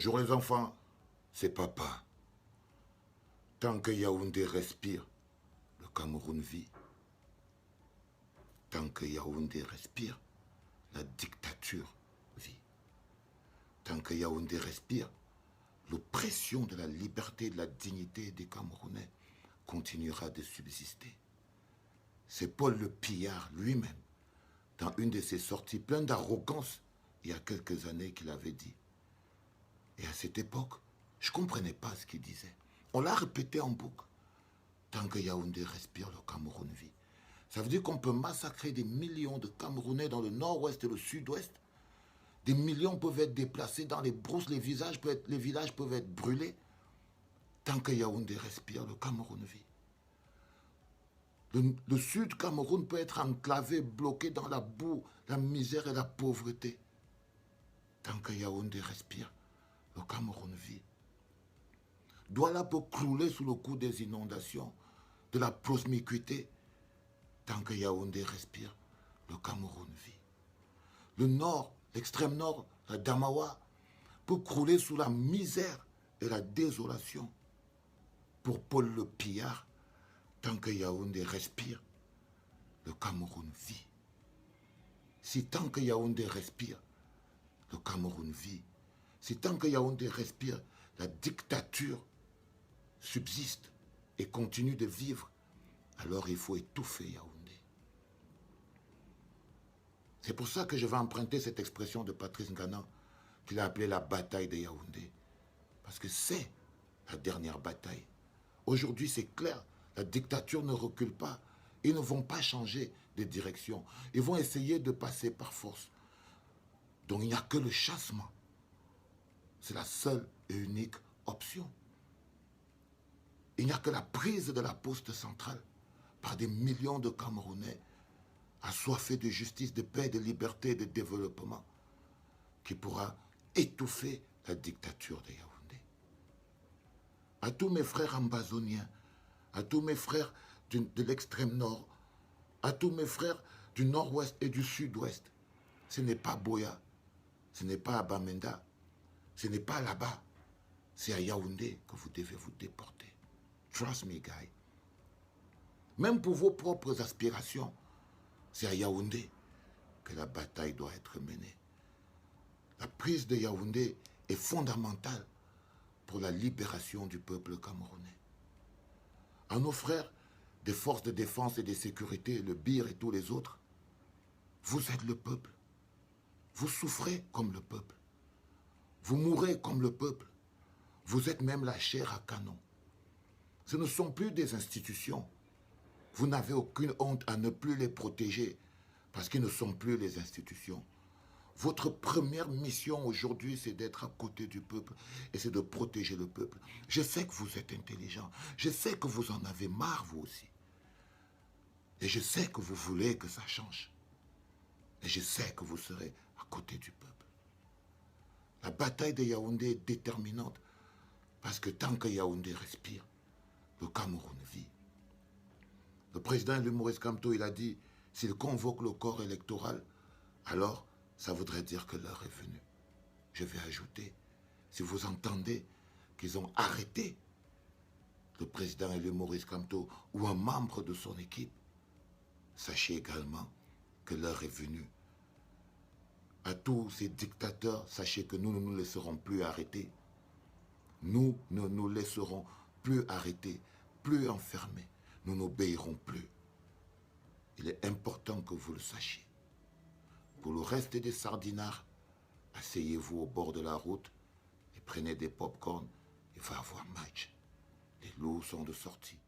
Bonjour les enfants, c'est papa. Tant que Yaoundé respire, le Cameroun vit. Tant que Yaoundé respire, la dictature vit. Tant que Yaoundé respire, l'oppression de la liberté et de la dignité des Camerounais continuera de subsister. C'est Paul le Pillard lui-même, dans une de ses sorties pleines d'arrogance, il y a quelques années, qu'il avait dit. Et à cette époque, je ne comprenais pas ce qu'il disait. On l'a répété en boucle. Tant que Yaoundé respire, le Cameroun vit. Ça veut dire qu'on peut massacrer des millions de Camerounais dans le nord-ouest et le sud-ouest. Des millions peuvent être déplacés dans les brousses, les villages peuvent être brûlés. Tant que Yaoundé respire, le Cameroun vit. Le sud Cameroun peut être enclavé, bloqué dans la boue, la misère et la pauvreté. Tant que Yaoundé respire, le Cameroun vit. Douala peut crouler sous le coup des inondations, de la promiscuité. Tant que Yaoundé respire, le Cameroun vit. Le nord, l'extrême nord, la Damawa, peut crouler sous la misère et la désolation. Pour Paul le Pillard, tant que Yaoundé respire, le Cameroun vit. Si tant que Yaoundé respire, le Cameroun vit. Si tant que Yaoundé respire, la dictature subsiste et continue de vivre, alors il faut étouffer Yaoundé. C'est pour ça que je vais emprunter cette expression de Patrice Ngana, qu'il a appelée la bataille de Yaoundé. Parce que c'est la dernière bataille. Aujourd'hui, c'est clair, la dictature ne recule pas. Ils ne vont pas changer de direction. Ils vont essayer de passer par force. Donc il n'y a que le chassement. C'est la seule et unique option. Il n'y a que la prise de la poste centrale par des millions de Camerounais assoiffés de justice, de paix, de liberté et de développement qui pourra étouffer la dictature de Yaoundé. À tous mes frères ambazoniens, à tous mes frères de l'extrême nord, à tous mes frères du nord-ouest et du sud-ouest, ce n'est pas Boya, ce n'est pas à Bamenda, ce n'est pas là-bas, c'est à Yaoundé que vous devez vous déporter. Trust me, guy. Même pour vos propres aspirations, c'est à Yaoundé que la bataille doit être menée. La prise de Yaoundé est fondamentale pour la libération du peuple camerounais. À nos frères des forces de défense et de sécurité, le BIR et tous les autres, vous êtes le peuple. Vous souffrez comme le peuple. Vous mourrez comme le peuple. Vous êtes même la chair à canon. Ce ne sont plus des institutions. Vous n'avez aucune honte à ne plus les protéger parce qu'ils ne sont plus les institutions. Votre première mission aujourd'hui, c'est d'être à côté du peuple et c'est de protéger le peuple. Je sais que vous êtes intelligent. Je sais que vous en avez marre, vous aussi. Et je sais que vous voulez que ça change. Et je sais que vous serez à côté du peuple. La bataille de Yaoundé est déterminante parce que tant que Yaoundé respire, le Cameroun vit. Le président Maurice Kamto, il a dit, s'il convoque le corps électoral, alors ça voudrait dire que l'heure est venue. Je vais ajouter, si vous entendez qu'ils ont arrêté le président Maurice Kamto ou un membre de son équipe, sachez également que l'heure est venue. À tous ces dictateurs, sachez que nous ne nous laisserons plus arrêter. Nous ne nous laisserons plus arrêter, plus enfermer. Nous n'obéirons plus. Il est important que vous le sachiez. Pour le reste des sardinards, asseyez-vous au bord de la route et prenez des pop-corn. Il va y avoir match. Les loups sont de sortie.